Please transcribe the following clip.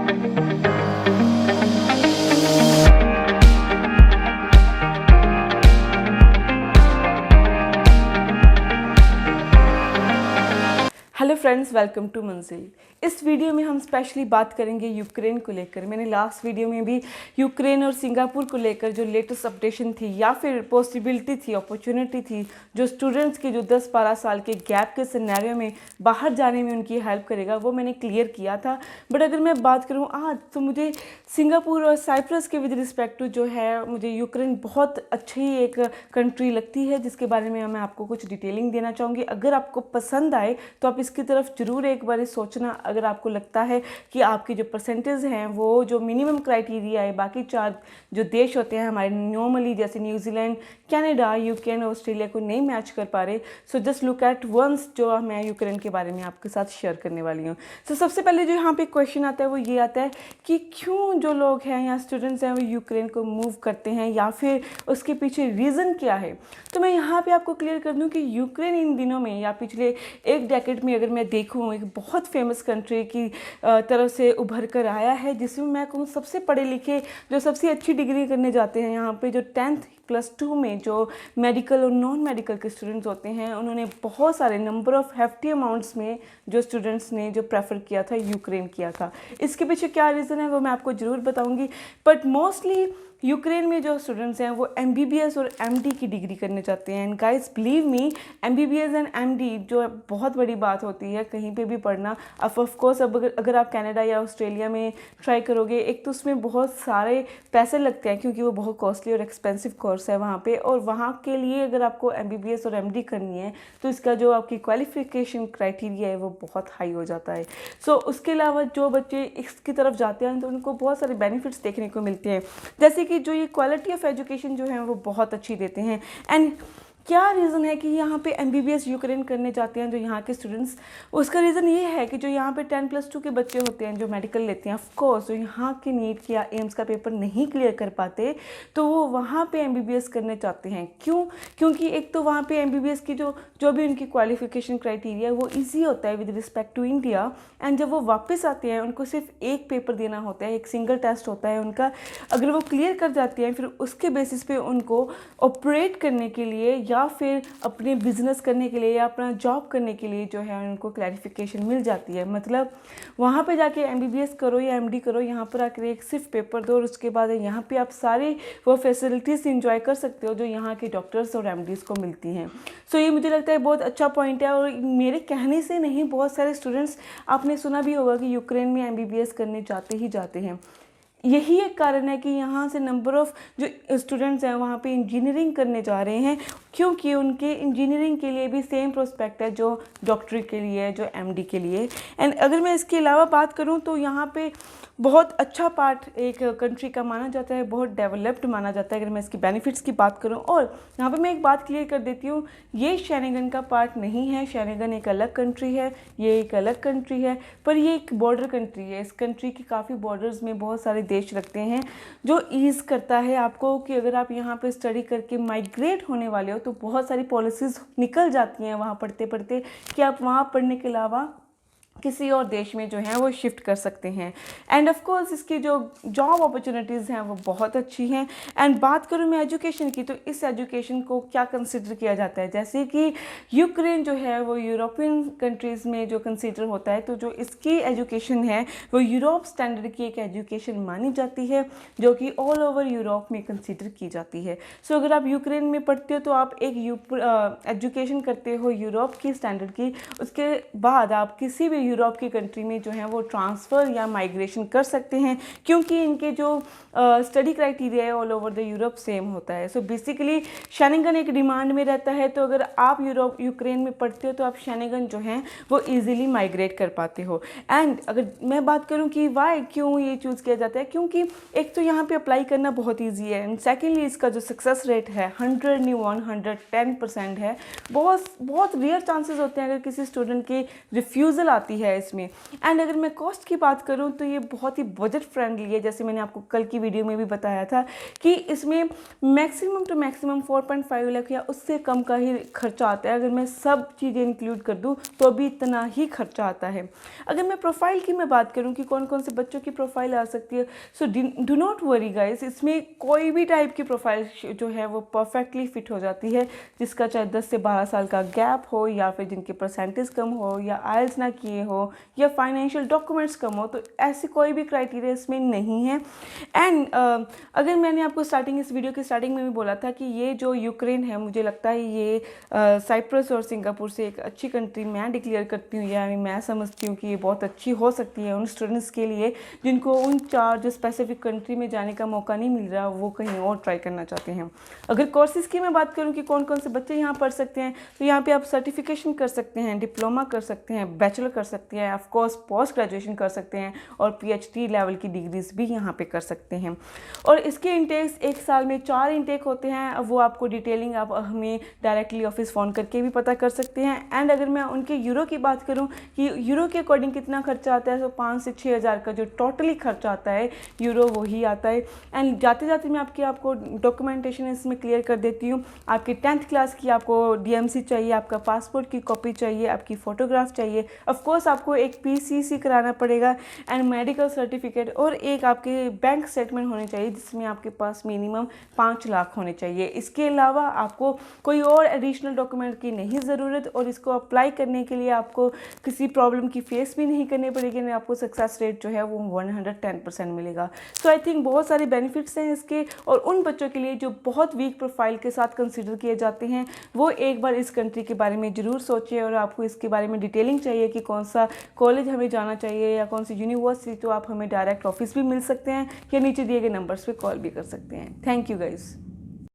Hello friends, welcome to मंजिल। इस video में हम स्पेशली बात करेंगे यूक्रेन को लेकर। मैंने लास्ट वीडियो में भी यूक्रेन और सिंगापुर को लेकर जो लेटेस्ट अपडेशन थी या फिर पॉसिबिलिटी थी, अपॉर्चुनिटी थी, जो स्टूडेंट्स की जो 10-12 साल के गैप के सिनेरियो में बाहर जाने में उनकी हेल्प करेगा, वो मैंने क्लियर किया था। बट अगर मैं बात करूँ आज, तो मुझे सिंगापुर और साइप्रस के विद रिस्पेक्ट टू जो है, मुझे यूक्रेन बहुत अच्छी एक कंट्री लगती है, जिसके बारे में मैं आपको कुछ डिटेलिंग देना चाहूँगी। अगर आपको पसंद आए तो आप इसकी तरफ जरूर एक बार सोचना। अगर आपको लगता है कि आपकी जो परसेंटेज हैं वो जो मिनिमम क्राइटेरिया है, बाकी 4 जो देश होते हैं हमारे नॉर्मली, जैसे न्यूजीलैंड, कनाडा, यूके और ऑस्ट्रेलिया को नहीं मैच कर पा रहे, so just look at once जो मैं यूक्रेन के बारे में आपके साथ शेयर करने वाली हूँ। तो सबसे पहले जो यहाँ पे क्वेश्चन आता है वो ये आता है कि क्यों जो लोग हैं या स्टूडेंट्स हैं वो यूक्रेन को मूव करते हैं, या फिर उसके पीछे रीज़न क्या है। तो मैं यहाँ पे आपको क्लियर कर दूँ कि यूक्रेन इन दिनों में या पिछले एक डेकेड में अगर मैं देखूँ, एक बहुत फेमस कंट्री की तरफ से उभर कर आया है, जिसमें मैं कहूँ सबसे पढ़े लिखे जो सबसे अच्छी डिग्री करने जाते हैं यहाँ पे, जो 10th+2 में जो मेडिकल और नॉन मेडिकल के स्टूडेंट्स होते हैं, उन्होंने बहुत सारे नंबर ऑफ हेफ्टी अमाउंट्स में जो स्टूडेंट्स ने जो प्रेफर किया था, यूक्रेन किया था। इसके पीछे क्या रीज़न है वो मैं आपको ज़रूर बताऊँगी। बट मोस्टली यूक्रेन में जो स्टूडेंट्स हैं वो MBBS और MD की डिग्री करने चाहते हैं। And guys believe me, MBBS and MD जो बहुत बड़ी बात होती है कहीं पे भी पढ़ना। ऑफ कोर्स अब अगर आप कनाडा या ऑस्ट्रेलिया में ट्राई करोगे, एक तो उसमें बहुत सारे पैसे लगते हैं क्योंकि वो बहुत कॉस्टली और एक्सपेंसिव कोर्स है वहाँ पे, और वहाँ के लिए अगर आपको MBBS और MD करनी है तो इसका जो आपकी क्वालिफिकेशन क्राइटेरिया है वो बहुत हाई हो जाता है। सो उसके अलावा जो बच्चे इसकी तरफ जाते हैं तो उनको बहुत सारे बेनिफिट्स देखने को मिलते हैं, जैसे कि जो ये क्वालिटी ऑफ एजुकेशन जो है वो बहुत अच्छी देते हैं। एंड क्या रीज़न है कि यहाँ पे MBBS यूक्रेन करने जाते हैं जो यहाँ के स्टूडेंट्स, उसका रीज़न ये है कि जो यहाँ पे 10+2 के बच्चे होते हैं जो मेडिकल लेते हैं, ऑफ कोर्स जो यहाँ के नीट या एम्स का पेपर नहीं क्लियर कर पाते, तो वो वहाँ पे MBBS करने चाहते हैं। क्यों? क्योंकि एक तो वहाँ पे MBBS की जो भी उनकी क्वालिफिकेशन क्राइटेरिया है वो ईजी होता है with respect to India. And जब वो वापस आते हैं उनको सिर्फ एक पेपर देना होता है, एक सिंगल टेस्ट होता है उनका। अगर वो क्लियर कर जाते हैं फिर उसके बेसिस पे उनको ऑपरेट करने के लिए या फिर अपने बिजनेस करने के लिए या अपना जॉब करने के लिए जो है उनको क्लैरिफिकेशन मिल जाती है। मतलब वहाँ पे जाके MBBS करो या MD करो, यहाँ पर आकर एक सिर्फ पेपर दो और उसके बाद यहाँ पे आप सारी वो फैसिलिटीज़ इंजॉय कर सकते हो जो यहाँ के डॉक्टर्स और MDs को मिलती हैं। सो ये मुझे लगता है बहुत अच्छा पॉइंट है, और मेरे कहने से नहीं, बहुत सारे स्टूडेंट्स, आपने सुना भी होगा कि यूक्रेन में MBBS करने जाते ही जाते हैं। यही एक कारण है कि यहाँ से नंबर ऑफ़ जो स्टूडेंट्स हैं वहाँ पे इंजीनियरिंग करने जा रहे हैं, क्योंकि उनके इंजीनियरिंग के लिए भी सेम प्रोस्पेक्ट है जो डॉक्टरी के लिए है, जो MD के लिए। एंड अगर मैं इसके अलावा बात करूँ तो यहाँ पे बहुत अच्छा पार्ट एक कंट्री का माना जाता है, बहुत डेवलप्ड माना जाता है अगर मैं इसकी बेनिफिट्स की बात करूँ। और यहाँ पे मैं एक बात क्लियर कर देती हूँ, ये शेनेगन का पार्ट नहीं है। शेनेगन एक अलग कंट्री है, ये एक अलग कंट्री है, पर ये एक बॉर्डर कंट्री है। इस कंट्री की काफ़ी बॉर्डर्स में बहुत सारे देश लगते हैं, जो ईज़ करता है आपको कि अगर आप यहाँ पे स्टडी करके माइग्रेट होने वाले हो तो बहुत सारी पॉलिसीज़ निकल जाती हैं वहाँ पढ़ते पढ़ते कि आप वहाँ पढ़ने के अलावा किसी और देश में जो है वो शिफ्ट कर सकते हैं। एंड ऑफ कोर्स इसकी जो जॉब अपॉर्चुनिटीज़ हैं वो बहुत अच्छी हैं। एंड बात करूँ मैं एजुकेशन की, तो इस एजुकेशन को क्या कंसिडर किया जाता है, जैसे कि यूक्रेन जो है वो यूरोपियन कंट्रीज़ में जो कंसिडर होता है, तो जो इसकी एजुकेशन है वो यूरोप स्टैंडर्ड की एक एजुकेशन मानी जाती है, जो कि ऑल ओवर यूरोप में कंसिडर की जाती है। सो अगर आप यूक्रेन में पढ़ते हो तो आप एक एजुकेशन करते हो यूरोप की स्टैंडर्ड की, उसके बाद आप किसी भी यूरोप की कंट्री में जो है वो ट्रांसफ़र या माइग्रेशन कर सकते हैं, क्योंकि इनके जो स्टडी क्राइटेरिया है all over the Europe same होता है। सो बेसिकली शेनेगन एक डिमांड में रहता है, तो अगर आप यूक्रेन में पढ़ते हो तो आप शेनेगन जो हैं वो ईजिली माइग्रेट कर पाते हो। एंड अगर मैं बात करूँ कि वाई क्यों ये चूज़ किया जाता है, क्योंकि एक तो यहाँ पे अप्लाई करना बहुत ईजी है, एंड सेकेंडली इसका जो सक्सेस रेट है 110% है। बहुत बहुत रेयर चांसेस होते हैं अगर किसी स्टूडेंट की रिफ्यूज़ल आती आती है इसमें। एंड अगर मैं कॉस्ट की बात करूँ तो ये बहुत ही बजट फ्रेंडली है, जैसे मैंने आपको कल की वीडियो में भी बताया था कि इसमें मैक्सिमम टू मैक्सिमम 4.5 लाख या उससे कम का ही खर्चा आता है। अगर मैं सब चीज़ें इंक्लूड कर दूँ तो भी इतना ही खर्चा आता है। अगर मैं प्रोफाइल की मैं बात करूँ कि कौन कौन से बच्चों की प्रोफाइल आ सकती है, so do not worry guys, इसमें कोई भी टाइप की प्रोफाइल जो है वो परफेक्टली फिट हो जाती है, जिसका चाहे 10 से 12 साल का गैप हो या फिर जिनके परसेंटेज कम हो या आइल्स ना किए हो या फाइनेंशियल डॉक्यूमेंट्स कम हो, तो ऐसे कोई भी क्राइटेरिया इसमें नहीं है। एंड अगर मैंने आपको इस वीडियो की स्टार्टिंग में भी बोला था कि ये जो यूक्रेन है, मुझे लगता है ये साइप्रस और सिंगापुर से एक अच्छी कंट्री मैं डिक्लेयर करती हूँ, यानी मैं समझती हूँ कि ये बहुत अच्छी हो सकती है उन स्टूडेंट्स के लिए जिनको उन 4 जो स्पेसिफिक कंट्री में जाने का मौका नहीं मिल रहा, वो कहीं और ट्राई करना चाहते हैं। अगर कोर्सेज़ की मैं बात करूँ कि कौन कौन से बच्चे यहाँ पढ़ सकते हैं, तो यहाँ पे आप सर्टिफिकेशन कर सकते हैं, डिप्लोमा कर सकते हैं, बैचलर कर सकते हैं, ऑफ कोर्स पोस्ट ग्रेजुएशन कर सकते हैं और PhD लेवल की डिग्रीज भी यहाँ पे कर सकते हैं। और इसके इंटेक्स एक साल में 4 इंटेक होते हैं, वो आपको डिटेलिंग आप हमें डायरेक्टली ऑफिस फ़ोन करके भी पता कर सकते हैं। एंड अगर मैं उनके यूरो की बात करूँ कि यूरो के अकॉर्डिंग कितना खर्चा आता है, तो 5 से 6 हज़ार का जो टोटली खर्चा आता है यूरो वही आता है। एंड जाते जाते मैं आपको डॉक्यूमेंटेशन इसमें क्लियर कर देती हूँ। आपकी 10th क्लास की आपको DMC चाहिए, आपका पासपोर्ट की कॉपी चाहिए, आपकी फ़ोटोग्राफ चाहिए, ऑफकोर्स आपको एक PCC कराना पड़ेगा एंड मेडिकल सर्टिफिकेट, और एक आपके बैंक स्टेटमेंट होने चाहिए जिसमें आपके पास मिनिमम 5 लाख होने चाहिए। इसके अलावा आपको कोई और एडिशनल डॉक्यूमेंट की नहीं ज़रूरत, और इसको अप्लाई करने के लिए आपको किसी प्रॉब्लम की फेस भी नहीं करनी पड़ेगी, नहीं आपको सक्सेस रेट जो है वो 110% मिलेगा। सो आई थिंक बहुत सारे बेनिफिट्स हैं इसके, और उन बच्चों के लिए जो बहुत वीक प्रोफाइल के साथ कंसिडर किए जाते हैं, वो एक बार इस कंट्री के बारे में ज़रूर सोचें। और आपको इसके बारे में डिटेलिंग चाहिए कि कौन सा कॉलेज हमें जाना चाहिए या कौन सी यूनिवर्सिटी, तो आप हमें डायरेक्ट ऑफिस भी मिल सकते हैं या नीचे दिए गए नंबर्स पे कॉल भी कर सकते हैं। Thank you guys.